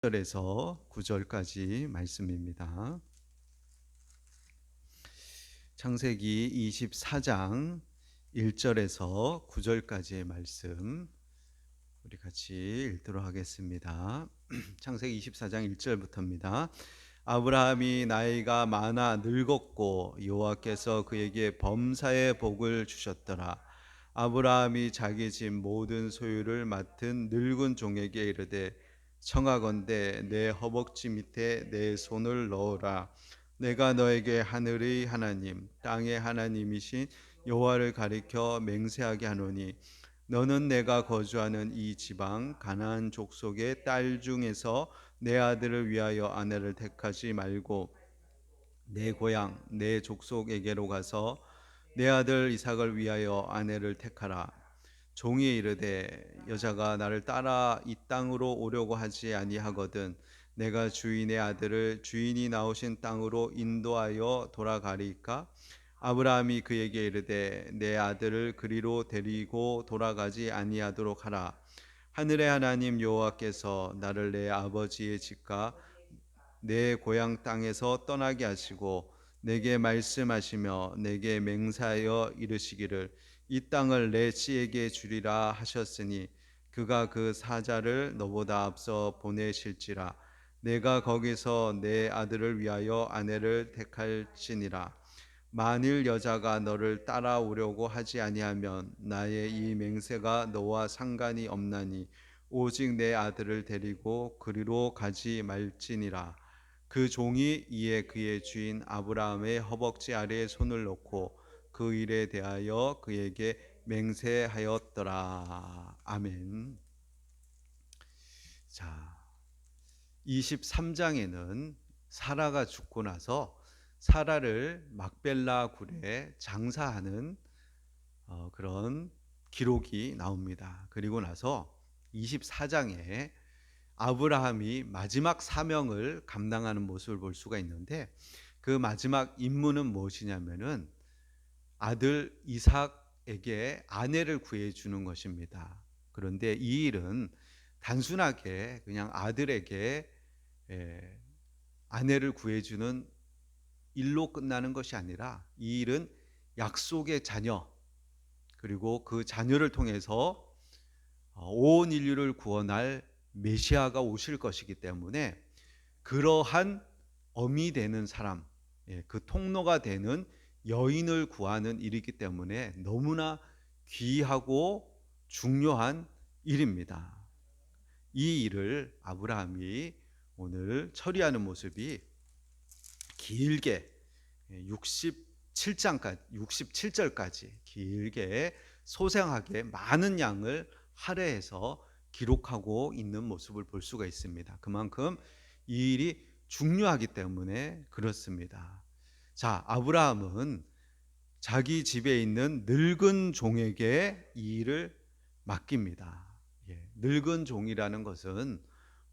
1절에서 9절까지 말씀입니다. 창세기 24장 1절에서 9절까지의 말씀 우리 같이 읽도록 하겠습니다. 창세기 24장 1절부터입니다. 아브라함이 나이가 많아 늙었고 여호와께서 그에게 범사의 복을 주셨더라. 아브라함이 자기 집 모든 소유를 맡은 늙은 종에게 이르되 청하건대 내 허벅지 밑에 내 손을 넣어라. 내가 너에게 하늘의 하나님 땅의 하나님이신 여호와를 가리켜 맹세하게 하노니 너는 내가 거주하는 이 지방 가나안 족속의 딸 중에서 내 아들을 위하여 아내를 택하지 말고 내 고향 내 족속에게로 가서 내 아들 이삭을 위하여 아내를 택하라. 종이 이르되 여자가 나를 따라 이 땅으로 오려고 하지 아니하거든 내가 주인의 아들을 주인이 나오신 땅으로 인도하여 돌아가리까? 아브라함이 그에게 이르되 내 아들을 그리로 데리고 돌아가지 아니하도록 하라. 하늘의 하나님 여호와께서 나를 내 아버지의 집과 내 고향 땅에서 떠나게 하시고 내게 말씀하시며 내게 맹세하여 이르시기를 이 땅을 내 씨에게 주리라 하셨으니 그가 그 사자를 너보다 앞서 보내실지라. 내가 거기서 내 아들을 위하여 아내를 택할지니라. 만일 여자가 너를 따라오려고 하지 아니하면 나의 이 맹세가 너와 상관이 없나니 오직 내 아들을 데리고 그리로 가지 말지니라. 그 종이 이에 그의 주인 아브라함의 허벅지 아래에 손을 놓고 그 일에 대하여 그에게 맹세하였더라. 아멘. 자, 23장에는 사라가 죽고 나서 사라를 막벨라 굴에 장사하는 그런 기록이 나옵니다. 그리고 나서 24장에 아브라함이 마지막 사명을 감당하는 모습을 볼 수가 있는데 그 마지막 임무는 무엇이냐면은 아들 이삭에게 아내를 구해주는 것입니다. 그런데 이 일은 단순하게 그냥 아들에게 아내를 구해주는 일로 끝나는 것이 아니라 이 일은 약속의 자녀 그리고 그 자녀를 통해서 온 인류를 구원할 메시아가 오실 것이기 때문에 그러한 엄이 되는 사람, 그 통로가 되는 여인을 구하는 일이기 때문에 너무나 귀하고 중요한 일입니다. 이 일을 아브라함이 오늘 처리하는 모습이 길게 67절까지 길게 소생하게 많은 양을 할애해서 기록하고 있는 모습을 볼 수가 있습니다. 그만큼 이 일이 중요하기 때문에 그렇습니다. 자, 아브라함은 자기 집에 있는 늙은 종에게 이 일을 맡깁니다. 늙은 종이라는 것은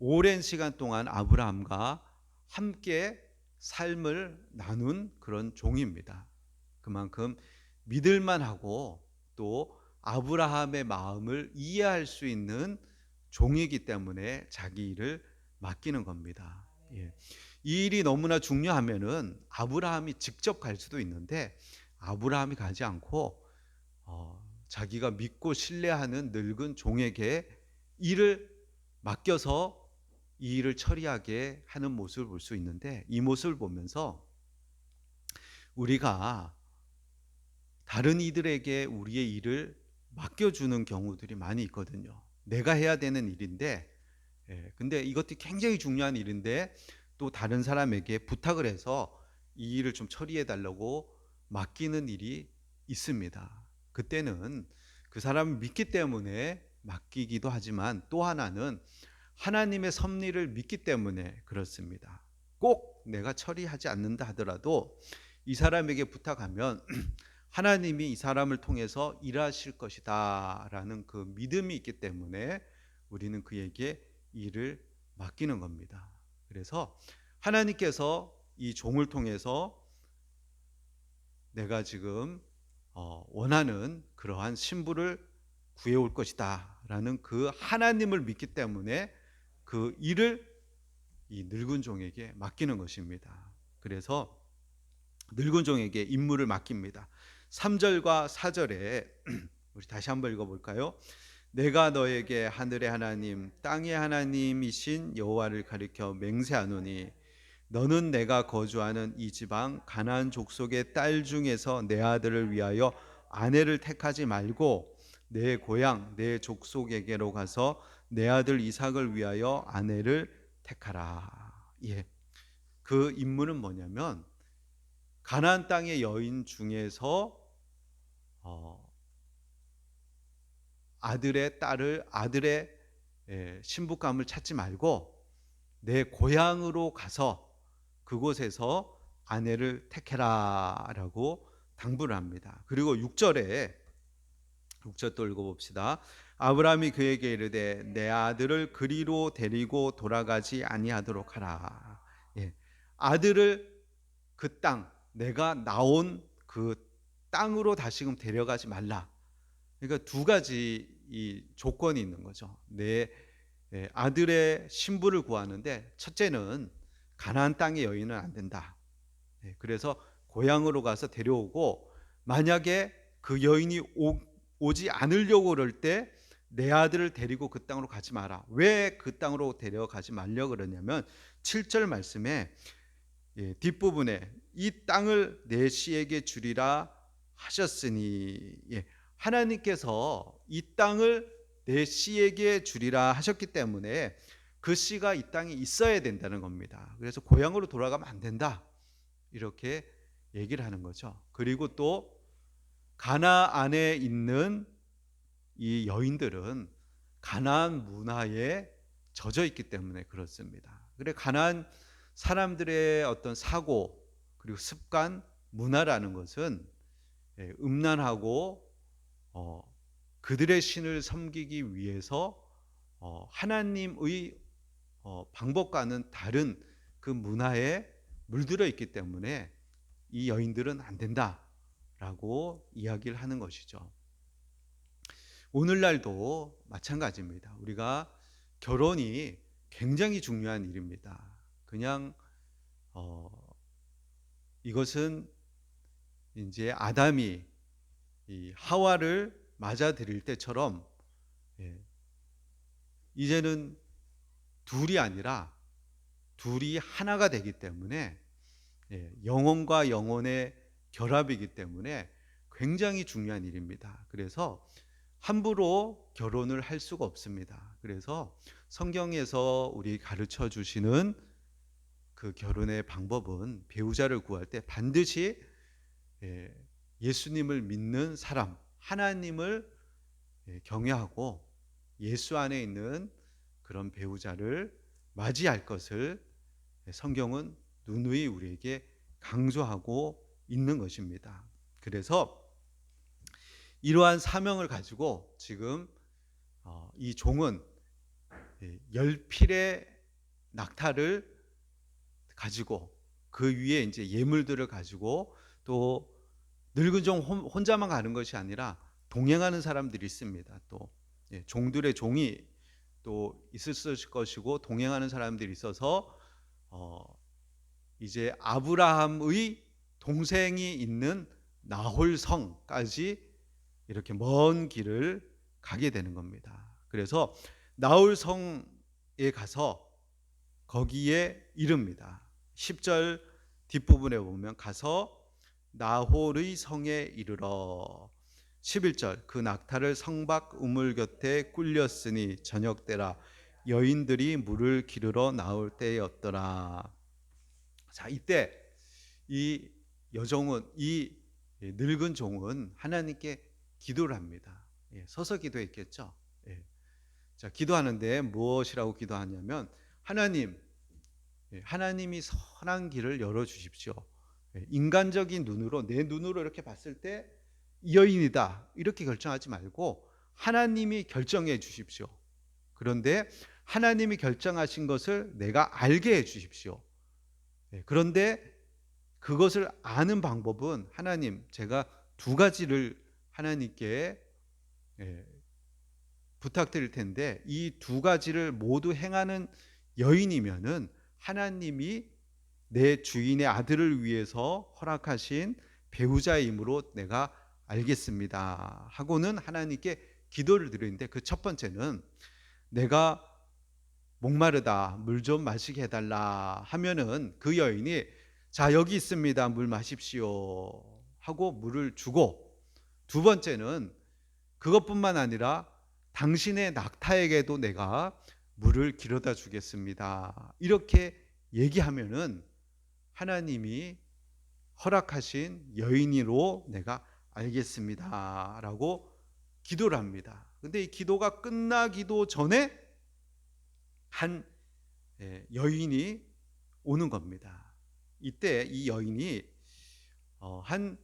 오랜 시간 동안 아브라함과 함께 삶을 나눈 그런 종입니다. 그만큼 믿을만하고 또 아브라함의 마음을 이해할 수 있는 종이기 때문에 자기 일을 맡기는 겁니다. 이 일이 너무나 중요하면은 아브라함이 직접 갈 수도 있는데 아브라함이 가지 않고 자기가 믿고 신뢰하는 늙은 종에게 일을 맡겨서 이 일을 처리하게 하는 모습을 볼 수 있는데 이 모습을 보면서 우리가 다른 이들에게 우리의 일을 맡겨주는 경우들이 많이 있거든요. 내가 해야 되는 일인데 근데 이것도 굉장히 중요한 일인데 또 다른 사람에게 부탁을 해서 이 일을 좀 처리해 달라고 맡기는 일이 있습니다. 그때는 그 사람을 믿기 때문에 맡기기도 하지만 또 하나는 하나님의 섭리를 믿기 때문에 그렇습니다. 꼭 내가 처리하지 않는다 하더라도 이 사람에게 부탁하면 하나님이 이 사람을 통해서 일하실 것이다 라는 그 믿음이 있기 때문에 우리는 그에게 일을 맡기는 겁니다. 그래서 하나님께서 이 종을 통해서 내가 지금 원하는 그러한 신부를 구해올 것이다 라는 그 하나님을 믿기 때문에 그 일을 이 늙은 종에게 맡기는 것입니다. 그래서 늙은 종에게 임무를 맡깁니다. 3절과 4절에 우리 다시 한번 읽어볼까요? 내가 너에게 하늘의 하나님 땅의 하나님이신 여호와를 가리켜 맹세하노니 너는 내가 거주하는 이 지방 가나안 족속의 딸 중에서 내 아들을 위하여 아내를 택하지 말고 내 고향 내 족속에게로 가서 내 아들 이삭을 위하여 아내를 택하라. 예. 그 임무는 뭐냐면 가나안 땅의 여인 중에서 아들의 신부감을 찾지 말고 내 고향으로 가서 그곳에서 아내를 택해라라고 당부를 합니다. 그리고 6절 또 읽어봅시다. 아브라함이 그에게 이르되 내 아들을 그리로 데리고 돌아가지 아니하도록 하라. 예. 아들을 그 땅, 내가 나온 그 땅으로 다시금 데려가지 말라. 그러니까 두 가지 이 조건이 있는 거죠. 내 아들의 신부를 구하는데 첫째는 가나안 땅의 여인은 안 된다. 그래서 고향으로 가서 데려오고 만약에 그 여인이 오지 않으려고 그럴 때 내 아들을 데리고 그 땅으로 가지 마라. 왜 그 땅으로 데려가지 말려 그러냐면 7절 말씀에 뒷부분에 이 땅을 내 씨에게 주리라 하셨으니 하나님께서 이 땅을 내 씨에게 주리라 하셨기 때문에 그 씨가 이 땅에 있어야 된다는 겁니다. 그래서 고향으로 돌아가면 안 된다 이렇게 얘기를 하는 거죠. 그리고 또 가나안에 있는 이 여인들은 가나안 문화에 젖어 있기 때문에 그렇습니다. 그래 가나안 사람들의 어떤 사고 그리고 습관 문화라는 것은 음란하고 그들의 신을 섬기기 위해서 하나님의 방법과는 다른 그 문화에 물들어 있기 때문에 이 여인들은 안 된다라고 이야기를 하는 것이죠. 오늘날도 마찬가지입니다. 우리가 결혼이 굉장히 중요한 일입니다. 그냥 이것은 이제 아담이 이 하와를 맞아들일 때처럼 이제는 둘이 아니라 둘이 하나가 되기 때문에 영혼과 영혼의 결합이기 때문에 굉장히 중요한 일입니다. 그래서 함부로 결혼을 할 수가 없습니다. 그래서 성경에서 우리 가르쳐 주시는 그 결혼의 방법은 배우자를 구할 때 반드시 예수님을 믿는 사람, 하나님을 경외하고 예수 안에 있는 그런 배우자를 맞이할 것을 성경은 누누이 우리에게 강조하고 있는 것입니다. 그래서 이러한 사명을 가지고 지금 이 종은 10필의 낙타를 가지고 그 위에 이제 예물들을 가지고 또 늙은 종 혼자만 가는 것이 아니라 동행하는 사람들이 있습니다. 또 종들의 종이 또 있을 것이고 동행하는 사람들이 있어서 이제 아브라함의 동생이 있는 나홀성까지 이렇게 먼 길을 가게 되는 겁니다. 그래서 나홀성에 가서 거기에 이릅니다. 10절 뒷부분에 보면 가서 나홀의 성에 이르러 11절 그 낙타를 성박 우물 곁에 꿀렸으니 저녁 때라 여인들이 물을 기르러 나올 때였더라. 자, 이때 이 여종은 이 늙은 종은 하나님께 기도를 합니다. 서서 기도했겠죠. 자, 기도하는데 무엇이라고 기도하냐면 하나님이 선한 길을 열어 주십시오. 인간적인 눈으로 내 눈으로 이렇게 봤을 때 이 여인이다 이렇게 결정하지 말고 하나님이 결정해 주십시오. 그런데 하나님이 결정하신 것을 내가 알게 해 주십시오. 그런데 그것을 아는 방법은 하나님 제가 두 가지를 하나님께 부탁드릴 텐데 이 두 가지를 모두 행하는 여인이면은 하나님이 내 주인의 아들을 위해서 허락하신 배우자이므로 내가 알겠습니다 하고는 하나님께 기도를 드리는데, 그 첫 번째는 내가 목마르다 물 좀 마시게 해달라 하면은 그 여인이 자 여기 있습니다 물 마십시오 하고 물을 주고, 두 번째는 그것뿐만 아니라 당신의 낙타에게도 내가 물을 길어다 주겠습니다 이렇게 얘기하면은 하나님이 허락하신 여인으로 내가 알겠습니다 라고 기도를 합니다. 근데 이 기도가 끝나기도 전에 한 여인이 오는 겁니다. 이때 이 여인이 한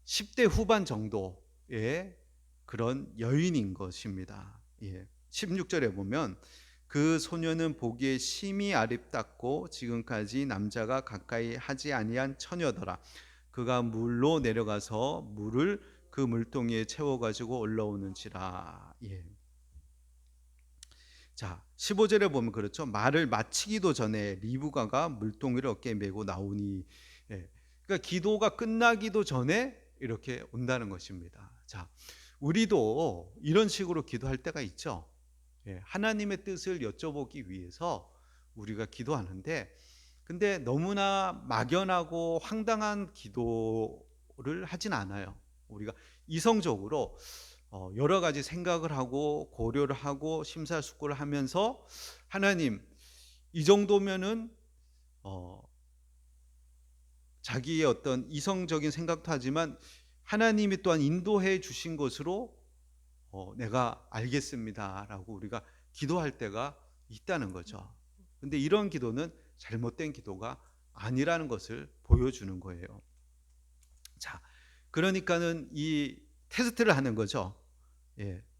10대 후반 정도의 그런 여인인 것입니다. 16절에 보면 그 소녀는 보기에 심히 아름답고 지금까지 남자가 가까이 하지 아니한 처녀더라. 그가 물로 내려가서 물을 그 물동이에 채워가지고 올라오는지라. 자, 15절에 보면 그렇죠. 말을 마치기도 전에 리브가가 물동이를 어깨에 메고 나오니. 그러니까 기도가 끝나기도 전에 이렇게 온다는 것입니다. 자, 우리도 이런 식으로 기도할 때가 있죠. 하나님의 뜻을 여쭤보기 위해서 우리가 기도하는데, 근데 너무나 막연하고 황당한 기도를 하진 않아요. 우리가 이성적으로 여러 가지 생각을 하고 고려를 하고 심사숙고를 하면서 하나님 이 정도면은 자기의 어떤 이성적인 생각도 하지만 하나님이 또한 인도해 주신 것으로 내가 알겠습니다 라고 우리가 기도할 때가 있다는 거죠. 근데 이런 기도는 잘못된 기도가 아니라는 것을 보여주는 거예요. 자, 그러니까는 이 테스트를 하는 거죠.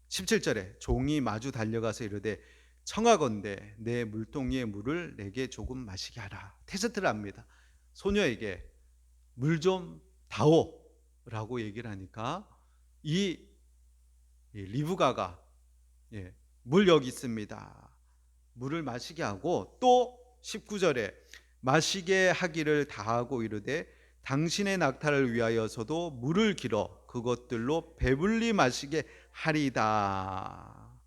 17절에 종이 마주 달려가서 이르되 청하건대 내 물동이의 물을 내게 조금 마시게 하라. 테스트를 합니다. 소녀에게 물 좀 다오 라고 얘기를 하니까 이 리브가가 물 여기 있습니다 물을 마시게 하고, 또 19절에 마시게 하기를 다하고 이르되 당신의 낙타를 위하여서도 물을 길어 그것들로 배불리 마시게 하리다.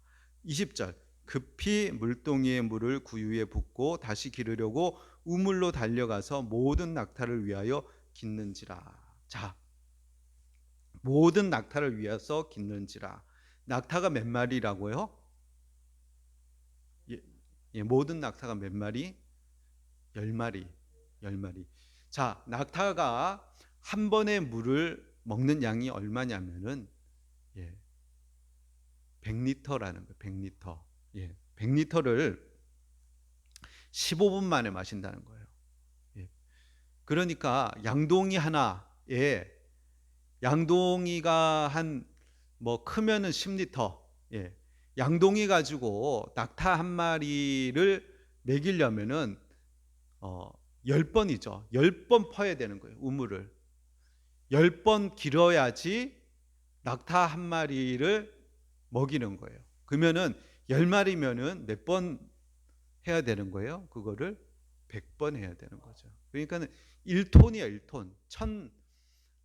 20절 급히 물동이의 물을 구유에 붓고 다시 기르려고 우물로 달려가서 모든 낙타를 위하여 깃는지라. 자, 모든 낙타를 위해서 깃는지라. 낙타가 몇 마리라고요? 모든 낙타가 몇 마리? 10마리. 10마리. 자, 낙타가 한 번에 물을 먹는 양이 얼마냐면은 100리터라는 거예요. 100리터. 100리터를 15분 만에 마신다는 거예요. 그러니까 양동이 하나에, 양동이가 한 뭐 크면은 10리터. 양동이 가지고 낙타 한 마리를 먹이려면은 10번이죠. 10번 퍼야 되는 거예요. 우물을 10번 길어야지 낙타 한 마리를 먹이는 거예요. 그러면은 10마리면은 몇 번 해야 되는 거예요? 그거를 100번 해야 되는 거죠. 그러니까 1톤이에요. 1톤.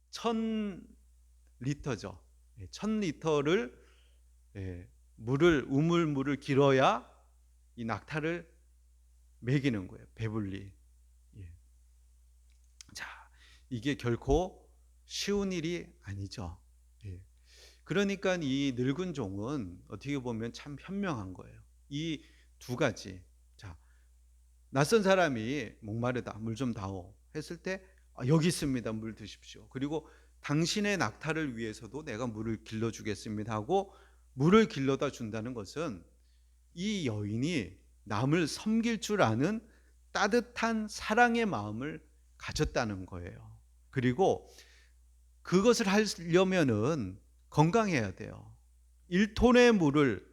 1000리터죠. 1000리터를 우물물을 길어야 이 낙타를 먹이는 거예요. 배불리. 자, 이게 결코 쉬운 일이 아니죠. 그러니까 이 늙은 종은 어떻게 보면 참 현명한 거예요. 이 두 가지. 자, 낯선 사람이 목마르다 물 좀 다오 했을 때 여기 있습니다 물 드십시오. 그리고 당신의 낙타를 위해서도 내가 물을 길러주겠습니다 하고 물을 길러다 준다는 것은 이 여인이 남을 섬길 줄 아는 따뜻한 사랑의 마음을 가졌다는 거예요. 그리고 그것을 하려면은 건강해야 돼요. 1톤의 물을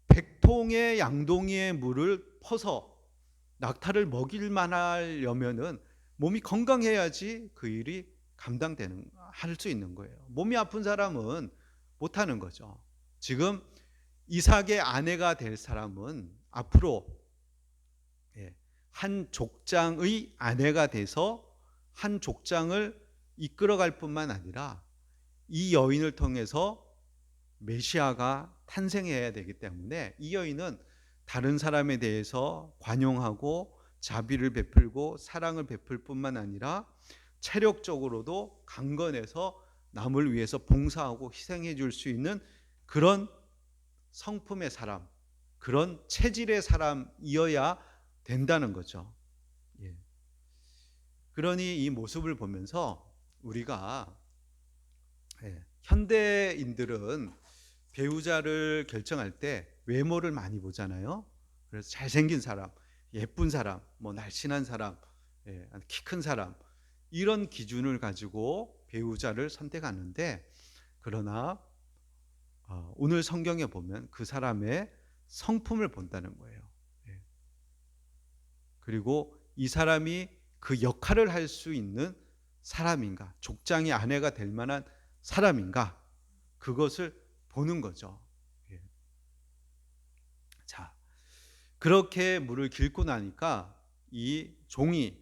100통의 양동이의 물을 퍼서 낙타를 먹일만 하려면은 몸이 건강해야지 그 일이 할 수 있는 거예요. 몸이 아픈 사람은 못 하는 거죠. 지금 이삭의 아내가 될 사람은 앞으로 한 족장의 아내가 돼서 한 족장을 이끌어갈 뿐만 아니라 이 여인을 통해서 메시아가 탄생해야 되기 때문에 이 여인은 다른 사람에 대해서 관용하고 자비를 베풀고 사랑을 베풀 뿐만 아니라 체력적으로도 강건해서 남을 위해서 봉사하고 희생해 줄 수 있는 그런 성품의 사람, 그런 체질의 사람이어야 된다는 거죠. 예. 그러니 이 모습을 보면서 우리가 현대인들은 배우자를 결정할 때 외모를 많이 보잖아요. 그래서 잘생긴 사람, 예쁜 사람, 뭐 날씬한 사람, 키 큰 사람, 이런 기준을 가지고 배우자를 선택하는데, 그러나 오늘 성경에 보면 그 사람의 성품을 본다는 거예요. 그리고 이 사람이 그 역할을 할 수 있는 사람인가, 족장의 아내가 될 만한 사람인가, 그것을 보는 거죠. 자, 그렇게 물을 길고 나니까 이 종이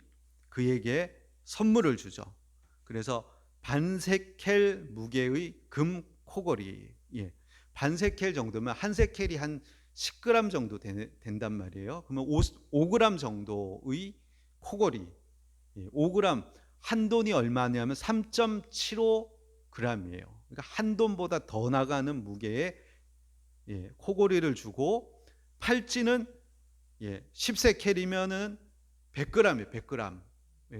그에게 선물을 주죠. 그래서 반세켈 무게의 금 코걸이, 반세켈 정도면 한 세켈이 한 10g 정도 된단 말이에요. 그러면 5g 정도의 코걸이, 5g, 한 돈이 얼마냐면 3.75g이에요. 그러니까 한 돈보다 더 나가는 무게의 코걸이를 주고, 팔찌는 10세켈이면은 100g이에요. 100g.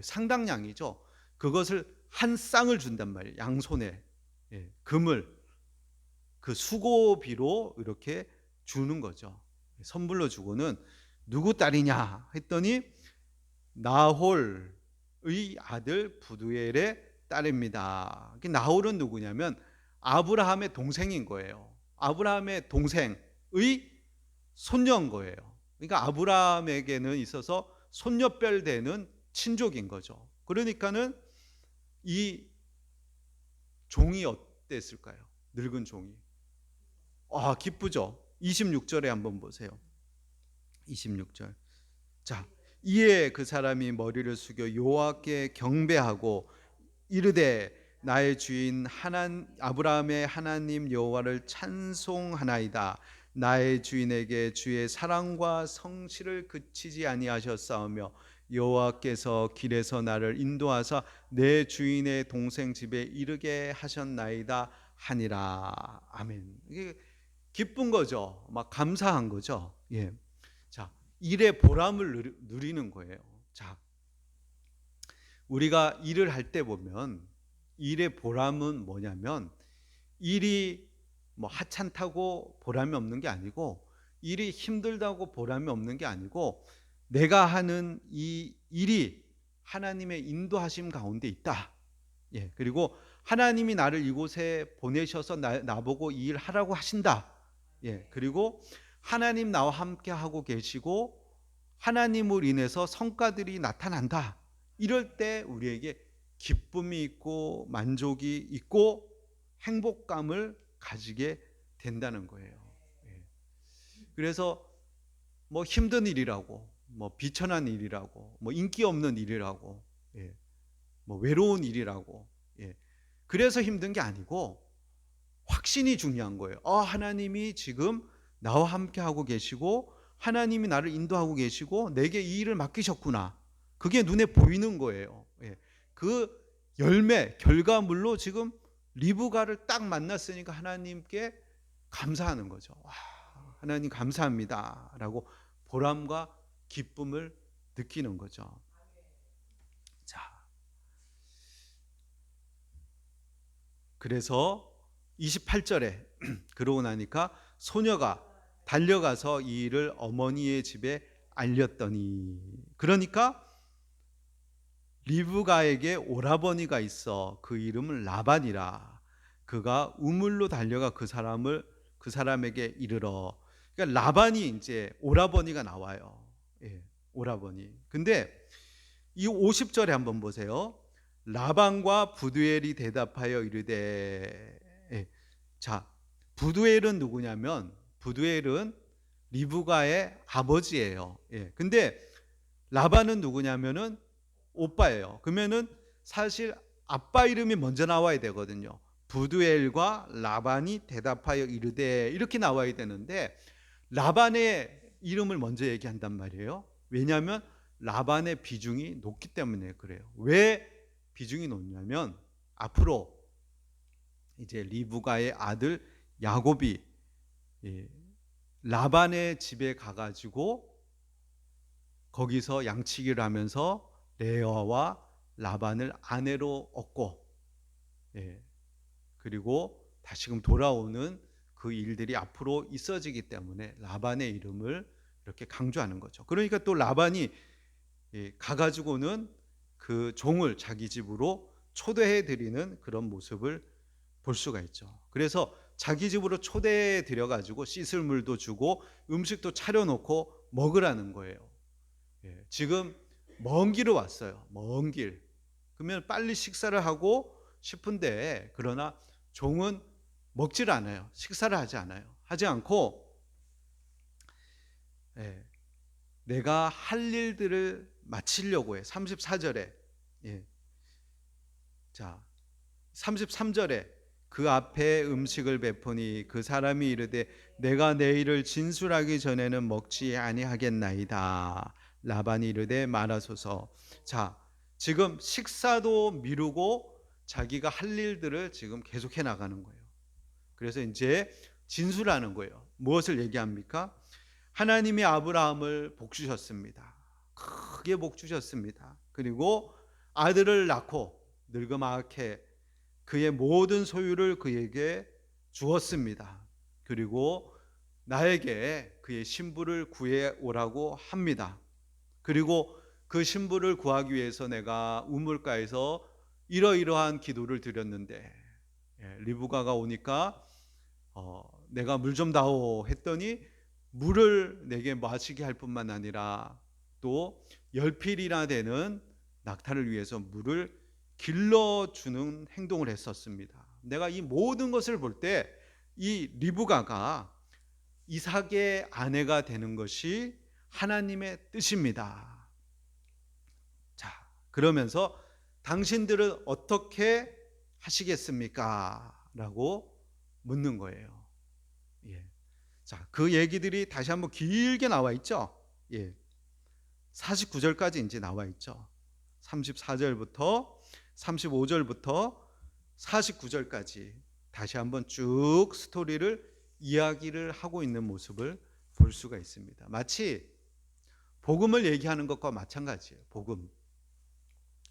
상당량이죠. 그것을 한 쌍을 준단 말이에요. 양손에 금을 그 수고비로 이렇게 주는 거죠. 선물로 주고는 누구 딸이냐 했더니 나홀의 아들 부두엘의 딸입니다. 나홀은 누구냐면 아브라함의 동생인 거예요. 아브라함의 동생의 손녀인 거예요. 그러니까 아브라함에게는 있어서 손녀별 되는 친족인 거죠. 그러니까는 이 종이 어땠을까요? 늙은 종이. 기쁘죠. 26절에 한번 보세요. 26절. 자, 이에 그 사람이 머리를 숙여 여호와께 경배하고 이르되 나의 주인 아브라함의 하나님 여호와를 찬송하나이다. 나의 주인에게 주의 사랑과 성실을 그치지 아니하셨사오며 여호와께서 길에서 나를 인도하사 내 주인의 동생 집에 이르게 하셨나이다 하니라. 아멘. 이게 기쁜 거죠. 막 감사한 거죠. 자, 일의 보람을 누리는 거예요. 자, 우리가 일을 할 때 보면 일의 보람은 뭐냐면, 일이 뭐 하찮다고 보람이 없는 게 아니고, 일이 힘들다고 보람이 없는 게 아니고, 내가 하는 이 일이 하나님의 인도하심 가운데 있다. 그리고 하나님이 나를 이곳에 보내셔서 나보고 이 일 하라고 하신다. 그리고 하나님 나와 함께 하고 계시고 하나님을 인해서 성과들이 나타난다. 이럴 때 우리에게 기쁨이 있고 만족이 있고 행복감을 가지게 된다는 거예요. 그래서 뭐 힘든 일이라고, 뭐 비천한 일이라고, 뭐 인기 없는 일이라고, 뭐 외로운 일이라고, 그래서 힘든 게 아니고 확신이 중요한 거예요. 하나님이 지금 나와 함께 하고 계시고 하나님이 나를 인도하고 계시고 내게 이 일을 맡기셨구나. 그게 눈에 보이는 거예요. 그 열매, 결과물로 지금 리브가를 딱 만났으니까 하나님께 감사하는 거죠. 하나님 감사합니다 라고 보람과 기쁨을 느끼는 거죠. 자, 그래서 28절에 그러고 나니까 소녀가 달려가서 이 일을 어머니의 집에 알렸더니, 그러니까 리브가에게 오라버니가 있어 그 이름은 라반이라. 그가 우물로 달려가 그 사람에게 이르러. 그러니까 라반이 이제 오라버니가 나와요. 오라버니. 근데 이 50절에 한번 보세요. 라반과 부두엘이 대답하여 이르되. 자, 부두엘은 누구냐면 부두엘은 리브가의 아버지예요. 근데 라반은 누구냐면은 오빠예요. 그러면은 사실 아빠 이름이 먼저 나와야 되거든요. 부두엘과 라반이 대답하여 이르되 이렇게 나와야 되는데 라반의 이름을 먼저 얘기한단 말이에요. 왜냐하면 라반의 비중이 높기 때문에 그래요. 왜 비중이 높냐면 앞으로 이제 리브가의 아들 야곱이 라반의 집에 가가지고 거기서 양치기를 하면서 레아와 라반을 아내로 얻고 그리고 다시금 돌아오는 그 일들이 앞으로 있어지기 때문에 라반의 이름을 이렇게 강조하는 거죠. 그러니까 또 라반이 가가지고는 그 종을 자기 집으로 초대해 드리는 그런 모습을 볼 수가 있죠. 그래서 자기 집으로 초대해 드려 가지고 씻을 물도 주고 음식도 차려 놓고 먹으라는 거예요. 지금 먼 길을 왔어요. 먼 길. 그러면 빨리 식사를 하고 싶은데 그러나 종은 먹질 않아요. 식사를 하지 않아요. 하지 않고 내가 할 일들을 마치려고 해. 34절에 자 33절에 그 앞에 음식을 베푸니 그 사람이 이르되 내가 내일을 진술하기 전에는 먹지 아니하겠나이다. 라반이 이르되 말하소서. 자, 지금 식사도 미루고 자기가 할 일들을 지금 계속해 나가는 거예요. 그래서 이제 진술하는 거예요. 무엇을 얘기합니까? 하나님이 아브라함을 복 주셨습니다. 크게 복 주셨습니다. 그리고 아들을 낳고 늙음하게 그의 모든 소유를 그에게 주었습니다. 그리고 나에게 그의 신부를 구해 오라고 합니다. 그리고 그 신부를 구하기 위해서 내가 우물가에서 이러이러한 기도를 드렸는데 리브가가 오니까 내가 물 좀 다오 했더니 물을 내게 마시게 할 뿐만 아니라 또 10필이나 되는 낙타를 위해서 물을 길러주는 행동을 했었습니다. 내가 이 모든 것을 볼 때 이 리브가가 이삭의 아내가 되는 것이 하나님의 뜻입니다. 자, 그러면서 당신들은 어떻게 하시겠습니까? 라고 묻는 거예요. 자, 그 얘기들이 다시 한번 길게 나와 있죠. 49절까지 이제 나와 있죠. 34절부터 35절부터 49절까지 다시 한번 쭉 스토리를 이야기를 하고 있는 모습을 볼 수가 있습니다. 마치 복음을 얘기하는 것과 마찬가지예요. 복음.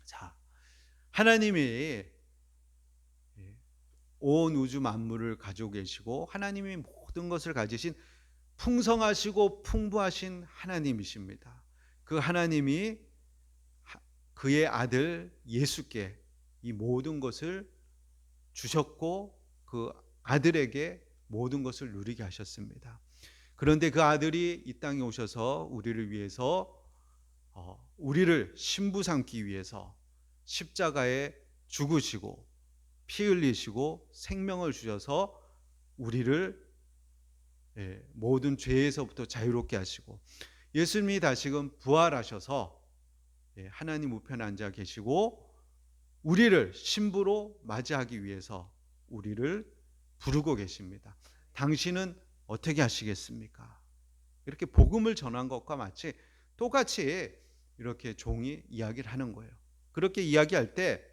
자, 하나님이 온 우주 만물을 가지고 계시고 하나님이 모든 것을 가지신 풍성하시고 풍부하신 하나님이십니다. 그 하나님이 그의 아들 예수께 이 모든 것을 주셨고 그 아들에게 모든 것을 누리게 하셨습니다. 그런데 그 아들이 이 땅에 오셔서 우리를 위해서 우리를 신부 삼기 위해서 십자가에 죽으시고 피 흘리시고 생명을 주셔서 우리를 모든 죄에서부터 자유롭게 하시고 예수님이 다시금 부활하셔서 하나님 우편에 앉아 계시고 우리를 신부로 맞이하기 위해서 우리를 부르고 계십니다. 당신은 어떻게 하시겠습니까? 이렇게 복음을 전한 것과 마치 똑같이 이렇게 종이 이야기를 하는 거예요. 그렇게 이야기할 때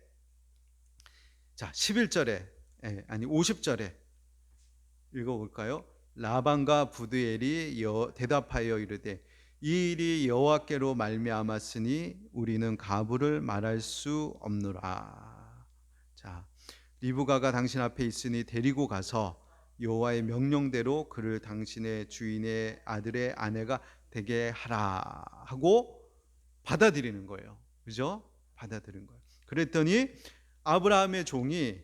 자, 11절에 아니 50절에 읽어볼까요? 라반과 부두엘이 대답하여 이르되 이 일이 여호와께로 말미암았으니 우리는 가부를 말할 수 없노라. 자, 리브가가 당신 앞에 있으니 데리고 가서 여호와의 명령대로 그를 당신의 주인의 아들의 아내가 되게 하라 하고 받아들이는 거예요. 그죠? 받아들인 거예요. 그랬더니 아브라함의 종이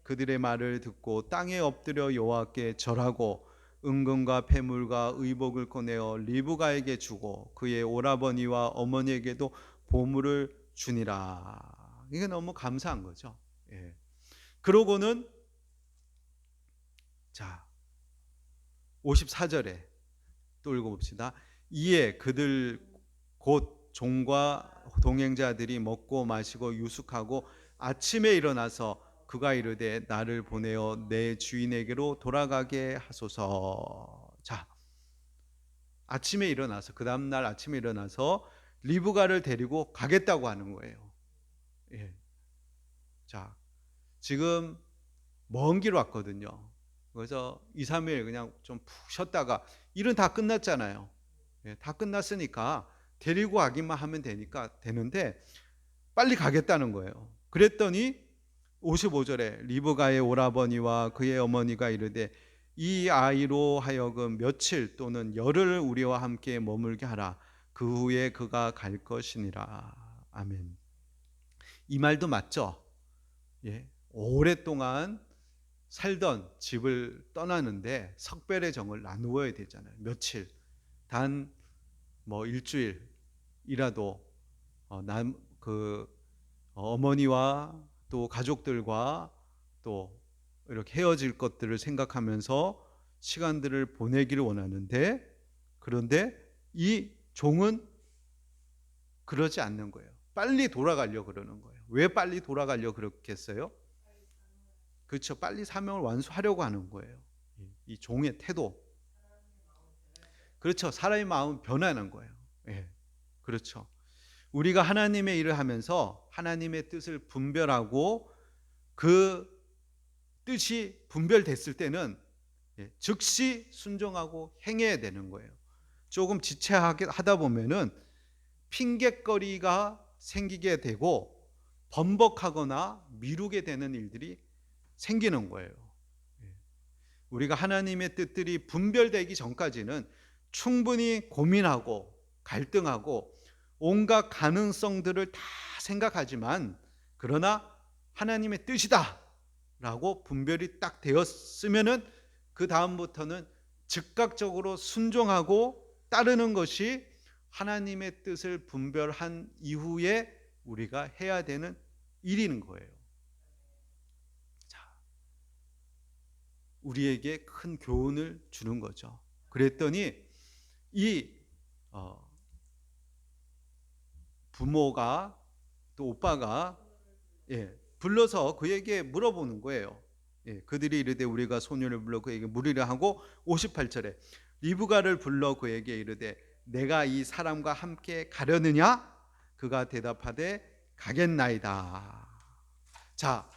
그들의 말을 듣고 땅에 엎드려 여호와께 절하고 은금과 폐물과 의복을 꺼내어 리브가에게 주고 그의 오라버니와 어머니에게도 보물을 주니라. 이게 너무 감사한 거죠. 그러고는 자 54절에 또 읽어봅시다. 이에 그들 곧 종과 동행자들이 먹고 마시고 유숙하고 아침에 일어나서 그가 이르되 나를 보내어 내 주인에게로 돌아가게 하소서. 자, 아침에 일어나서 그 다음 날 아침에 일어나서 리브가를 데리고 가겠다고 하는 거예요. 예. 자, 지금 먼 길 왔거든요. 그래서 2, 3일 그냥 좀 푹 쉬었다가 일은 다 끝났잖아요. 예, 다 끝났으니까 데리고 가기만 하면 되는데 빨리 가겠다는 거예요. 그랬더니 55절에 리브가의 오라버니와 그의 어머니가 이르되 이 아이로 하여금 며칠 또는 열흘 우리와 함께 머물게 하라. 그 후에 그가 갈 것이니라. 아멘. 이 말도 맞죠? 예, 오랫동안 살던 집을 떠나는데 석별의 정을 나누어야 되잖아요. 며칠, 단 뭐 일주일이라도 어머니와 또 가족들과 또 이렇게 헤어질 것들을 생각하면서 시간들을 보내기를 원하는데, 그런데 이 종은 그러지 않는 거예요. 빨리 돌아가려고 그러는 거예요. 왜 빨리 돌아가려고 그렇겠어요? 그렇죠. 빨리 사명을 완수하려고 하는 거예요. 이 종의 태도. 그렇죠. 사람의 마음은 변하는 거예요. 예. 그렇죠. 우리가 하나님의 일을 하면서 하나님의 뜻을 분별하고 그 뜻이 분별됐을 때는 즉시 순종하고 행해야 되는 거예요. 조금 지체하다 보면은 핑곗거리가 생기게 되고 번복하거나 미루게 되는 일들이 생기는 거예요. 우리가 하나님의 뜻들이 분별되기 전까지는 충분히 고민하고 갈등하고 온갖 가능성들을 다 생각하지만, 그러나 하나님의 뜻이다 라고 분별이 딱 되었으면은 그 다음부터는 즉각적으로 순종하고 따르는 것이 하나님의 뜻을 분별한 이후에 우리가 해야 되는 일인 거예요. 자, 우리에게 큰 교훈을 주는 거죠. 그랬더니 이 부모가 또 오빠가 불러서 그에게 물어보는 거예요. 그들이 이르되 우리가 소년을 불러 그에게 물으려 하고 58절에 리브가를 불러 그에게 이르되 내가 이 사람과 함께 가려느냐? 그가 대답하되 가겠나이다. 자,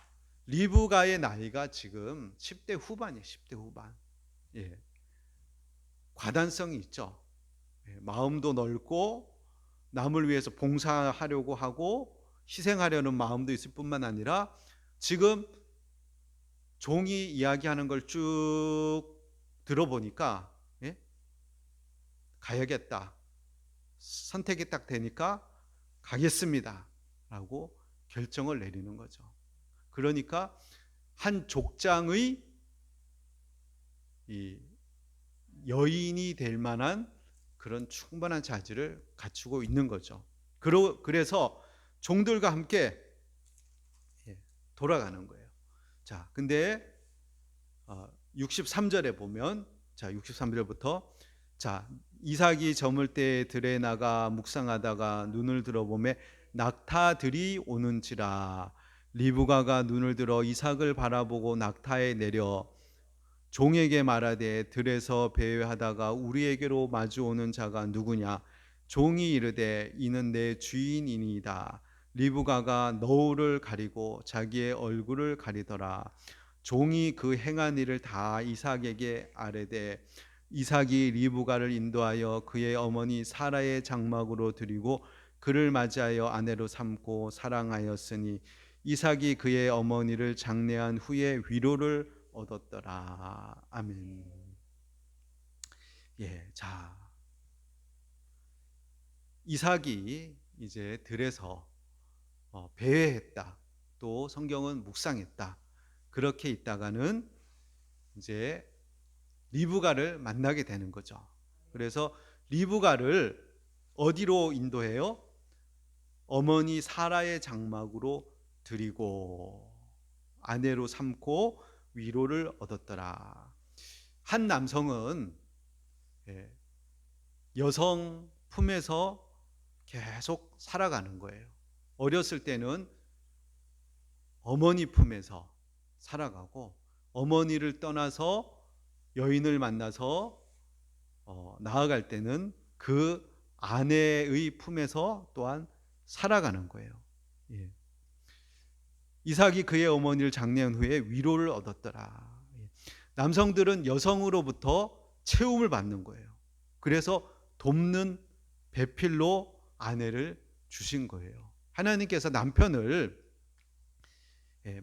리브가의 나이가 지금 10대 후반이에요. 10대 후반. 과단성이 있죠. 마음도 넓고 남을 위해서 봉사하려고 하고 희생하려는 마음도 있을 뿐만 아니라 지금 종이 이야기하는 걸 쭉 들어보니까 가야겠다. 선택이 딱 되니까 가겠습니다 라고 결정을 내리는 거죠. 그러니까 한 족장의 이 여인이 될 만한 그런 충분한 자질을 갖추고 있는 거죠. 그래서 종들과 함께 돌아가는 거예요. 자, 근데 63절에 보면, 자, 63절부터 자, 이삭이 저물 때 들에 나가 묵상하다가 눈을 들어보매 낙타들이 오는지라. 리브가가 눈을 들어 이삭을 바라보고 낙타에 내려 종에게 말하되 들에서 배회하다가 우리에게로 마주오는 자가 누구냐? 종이 이르되 이는 내 주인이니이다. 리브가가 너울을 가리고 자기의 얼굴을 가리더라. 종이 그 행한 일을 다 이삭에게 아뢰되 이삭이 리브가를 인도하여 그의 어머니 사라의 장막으로 들이고 그를 맞이하여 아내로 삼고 사랑하였으니 이삭이 그의 어머니를 장례한 후에 위로를 얻었더라. 아멘. 자, 이삭이 이제 들에서 배회했다. 또 성경은 묵상했다. 그렇게 있다가는 이제 리브가를 만나게 되는 거죠. 그래서 리브가를 어디로 인도해요? 어머니 사라의 장막으로 드리고 아내로 삼고 위로를 얻었더라. 한 남성은 여성 품에서 계속 살아가는 거예요. 어렸을 때는 어머니 품에서 살아가고 어머니를 떠나서 여인을 만나서 나아갈 때는 그 아내의 품에서 또한 살아가는 거예요. 예. 이삭이 그의 어머니를 장례한 후에 위로를 얻었더라. 예. 남성들은 여성으로부터 채움을 받는 거예요. 그래서 돕는 배필로 아내를 주신 거예요. 하나님께서 남편을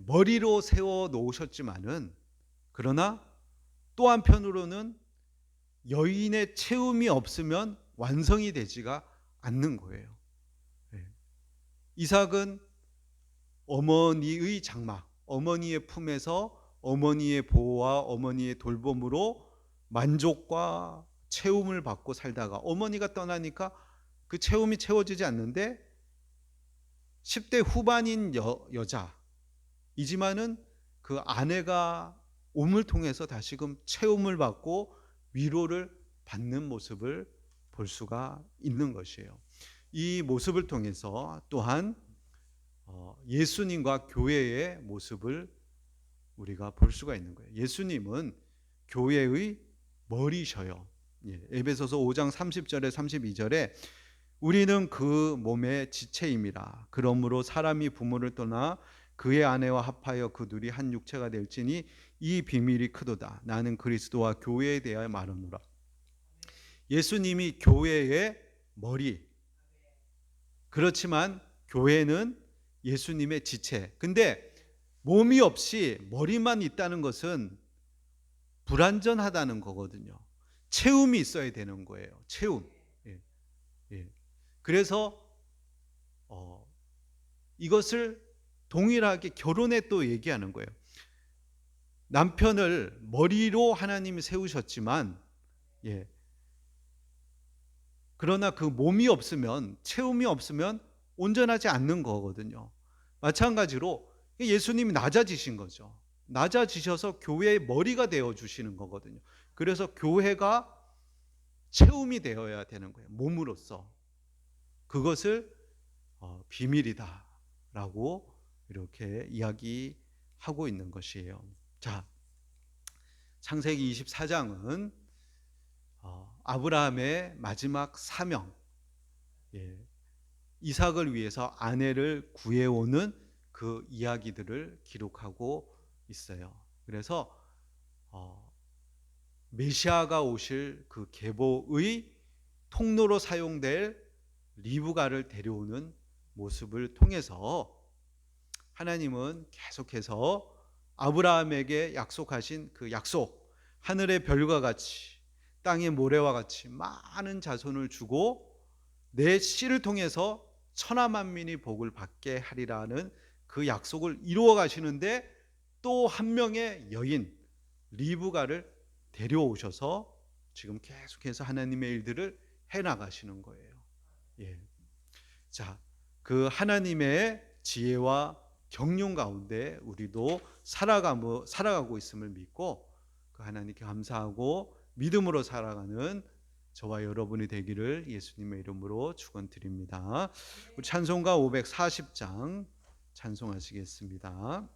머리로 세워 놓으셨지만은, 그러나 또 한편으로는 여인의 채움이 없으면 완성이 되지가 않는 거예요. 이삭은 어머니의 장막, 어머니의 품에서 어머니의 보호와 어머니의 돌봄으로 만족과 채움을 받고 살다가 어머니가 떠나니까 그 채움이 채워지지 않는데 10대 후반인 여자이지만은 그 아내가 옴을 통해서 다시금 채움을 받고 위로를 받는 모습을 볼 수가 있는 것이에요. 이 모습을 통해서 또한 예수님과 교회의 모습을 우리가 볼 수가 있는 거예요. 예수님은 교회의 머리셔요. 에베소서 5장 30절에 32절에 우리는 그 몸의 지체임이라. 그러므로 사람이 부모를 떠나 그의 아내와 합하여 그 둘이 한 육체가 될지니 이 비밀이 크도다. 나는 그리스도와 교회에 대하여 말하노라. 예수님이 교회의 머리. 그렇지만 교회는 예수님의 지체. 근데 몸이 없이 머리만 있다는 것은 불완전하다는 거거든요. 채움이 있어야 되는 거예요. 채움. 그래서 이것을 동일하게 결혼에 또 얘기하는 거예요. 남편을 머리로 하나님이 세우셨지만, 그러나 그 몸이 없으면, 채움이 없으면 온전하지 않는 거거든요. 마찬가지로 예수님이 낮아지신 거죠. 낮아지셔서 교회의 머리가 되어 주시는 거거든요. 그래서 교회가 채움이 되어야 되는 거예요. 몸으로서. 그것을 비밀이다라고 이렇게 이야기하고 있는 것이에요. 자, 창세기 24장은 아브라함의 마지막 사명, 이삭을 위해서 아내를 구해오는 그 이야기들을 기록하고 있어요. 그래서 메시아가 오실 그 계보의 통로로 사용될 리브가를 데려오는 모습을 통해서 하나님은 계속해서 아브라함에게 약속하신 그 약속, 하늘의 별과 같이 땅의 모래와 같이 많은 자손을 주고 내 씨를 통해서 천하 만민이 복을 받게 하리라는 그 약속을 이루어 가시는데, 또 한 명의 여인 리브가를 데려오셔서 지금 계속해서 하나님의 일들을 해나가시는 거예요. 자, 그 하나님의 지혜와 경륜 가운데 우리도 살아가고 있음을 믿고 그 하나님께 감사하고 믿음으로 살아가는 저와 여러분이 되기를 예수님의 이름으로 축원드립니다. 우리 찬송가 540장 찬송하시겠습니다.